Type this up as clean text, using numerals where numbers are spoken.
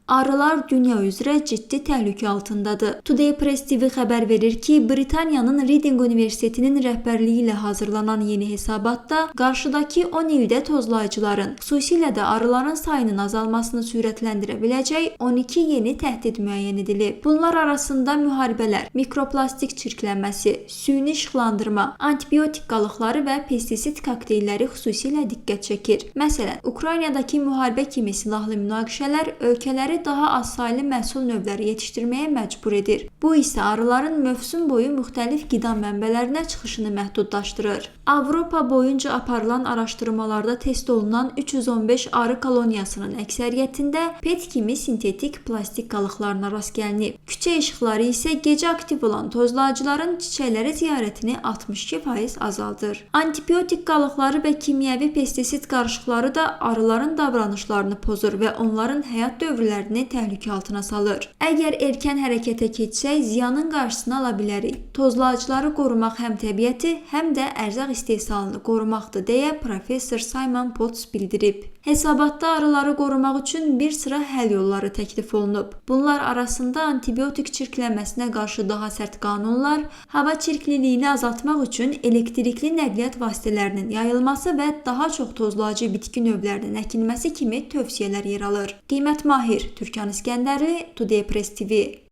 Arılar dünya üzrə ciddi təhlükə altındadır. Today Press TV xəbər verir ki, Britaniyanın Reading Universitetinin rəhbərliyi ilə hazırlanan yeni hesabatda qarşıdakı 10 ildə tozlayıcıların, xüsusilə də arıların sayının azalmasını sürətləndirə biləcək 12 yeni təhdid müəyyən edilib. Bunlar arasında müharibələr, mikroplastik çirklənməsi, süni işıqlandırma, antibiotik qalıqları və pestisid kokteylləri xüsusilə diqqət çəkir. Məsələn, Ukraynadakı müharibə kimi silahlı münaqişələr ölkələri daha az saylı məhsul növləri yetişdirməyə məcbur edir. Bu isə arıların mövsüm boyu müxtəlif qida mənbələrinə çıxışını məhdudlaşdırır. Avropa boyunca aparılan araşdırmalarda test olunan 315 arı koloniyasının əksəriyyətində PET kimi sintetik plastik qalıqlarına rast gəlinib. Küçə işıqları isə gecə aktiv olan tozlayıcıların çiçəkləri ziyarətini 62% azaldır. Antibiotik qalıqları və kimyəvi pestisid qarışıqları da arıların davranışlarını pozur və onların həyat dövrlərini təhlükə altına salır. Əgər erkən hərəkətə keçsək, ziyanın qarşısını ala bilərik. Tozlayıcıları qorumaq həm təbiəti, həm də ərzaq istehsalını qorumaqdır, deyə professor Simon Potts bildirib. Hesabatda arıları qorumaq üçün bir sıra həll yolları təklif olunub. Bunlar arasında antibiotik çirklənməsinə qarşı daha sərt qanunlar, hava çirkliliyini azaltmaq üçün elektrikli nəqliyyat vasitələrinin yayılması və daha çox tozlayıcı bitki növlərinin əkilməsi kimi tövsiyələr yer alır. Qiymət Mahir, Türkan İskəndərli, Today Press TV.